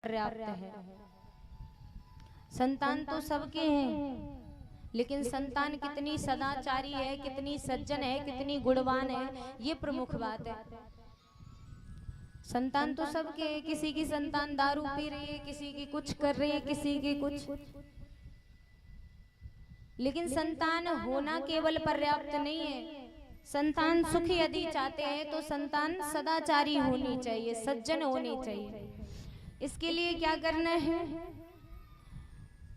पर्याप्त है। संतान तो सबके हैं, लेकिन संतान कितनी सदाचारी है, कितनी सज्जन है, कितनी गुणवान है, ये प्रमुख बात है। संतान तो सबके है, किसी की संतान दारू पी रही है, किसी की कुछ कर रही है, किसी की कुछ, लेकिन संतान होना केवल पर्याप्त नहीं है। संतान सुख यदि चाहते हैं तो संतान सदाचारी होनी चाहिए, सज्जन होनी चाहिए। इसके लिए क्या करना है?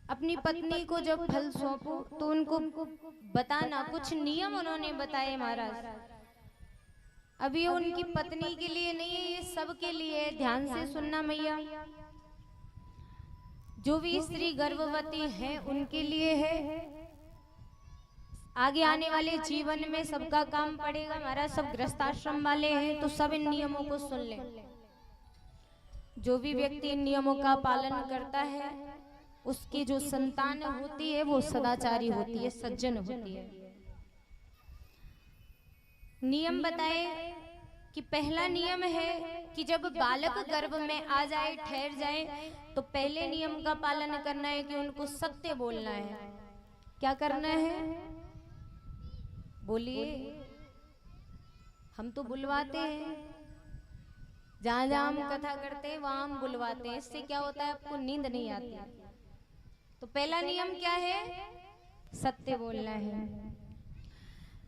अपनी पत्नी को जब फल सौंपो तो उनको बताना, कुछ नियम उन्होंने बताए महाराज। अब ये उनकी पत्नी के लिए नहीं है, ये सबके लिए है। ध्यान से सुनना मैया, जो भी स्त्री गर्भवती है उनके लिए है। आगे आने वाले जीवन में सबका काम पड़ेगा महाराज। सब गृहस्थाश्रम वाले हैं तो सब इन नियमों को सुन ले। जो भी व्यक्ति इन नियमों का पालन करता है उसकी जो संतान होती है वो सदाचारी होती है, सज्जन होती है। नियम बताए कि पहला नियम है कि जब बालक गर्भ में आ जाए, ठहर जाए, तो पहले नियम का पालन करना है कि उनको सत्य बोलना है। क्या करना है? बोलिए। हम तो बुलवाते हैं, जहां जहां हम कथा करते हैं वहां हम बुलवाते हैं। इससे क्या होता है? आपको नींद नहीं आती। तो पहला नियम क्या है? सत्य बोलना है।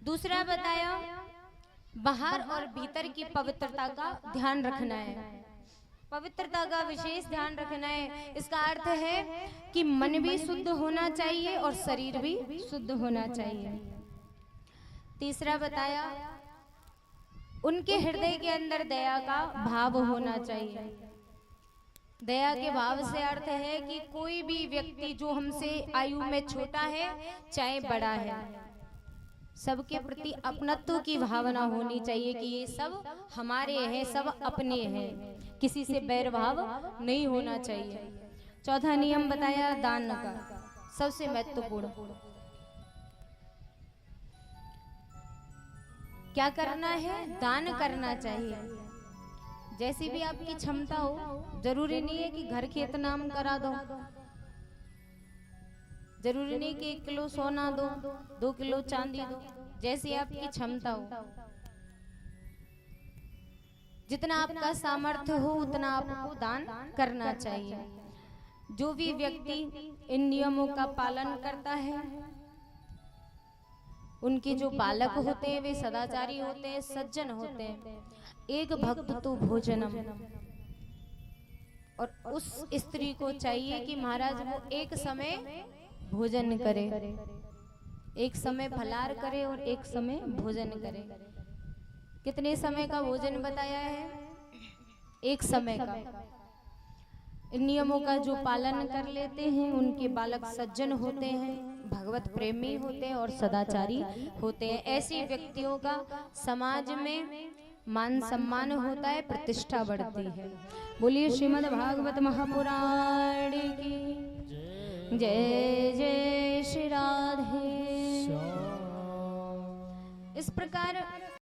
दूसरा बताया, बाहर और भीतर की पवित्रता का ध्यान रखना है। पवित्रता का विशेष ध्यान रखना है। इसका अर्थ है कि मन भी शुद्ध होना चाहिए और शरीर भी शुद्ध होना चाहिए। तीसरा बताया, उनके हृदय के अंदर दया का भाव होना चाहिए। दया के भाव से अर्थ है कि कोई भी व्यक्ति जो हमसे आयु में छोटा है चाहे बड़ा है, सबके प्रति अपनत्व की भावना होनी चाहिए कि ये सब हमारे हैं, सब अपने हैं, किसी से बैर भाव नहीं होना चाहिए। चौथा नियम बताया दान का, सबसे महत्वपूर्ण। क्या करना है? दान करना चाहिए। जैसी भी आपकी क्षमता हो, जरूरी नहीं है कि घर खेत नाम करा दो, जरूरी नहीं कि 1 किलो सोना दो, 2 किलो चांदी दो, जैसी आपकी क्षमता हो। जितना आपका सामर्थ्य हो उतना आपको दान करना चाहिए। जो भी व्यक्ति इन नियमों का पालन करता है, उनके जो बालक होते हैं वे सदाचारी होते हैं, सज्जन होते हैं। एक भक्त तो भोजनम, और उस स्त्री को चाहिए कि महाराज वो एक समय भोजन करे, एक समय फलाहार करे और एक समय भोजन करे। कितने समय का भोजन बताया है? एक समय का। इन नियमों का जो पालन कर लेते हैं उनके बालक सज्जन होते हैं, भगवत प्रेमी होते हैं और सदाचारी होते हैं। ऐसे व्यक्तियों का समाज में मान सम्मान होता है, प्रतिष्ठा बढ़ती है। बोलिए श्रीमद् भागवत महापुराण की जय। जय श्री राधे। इस प्रकार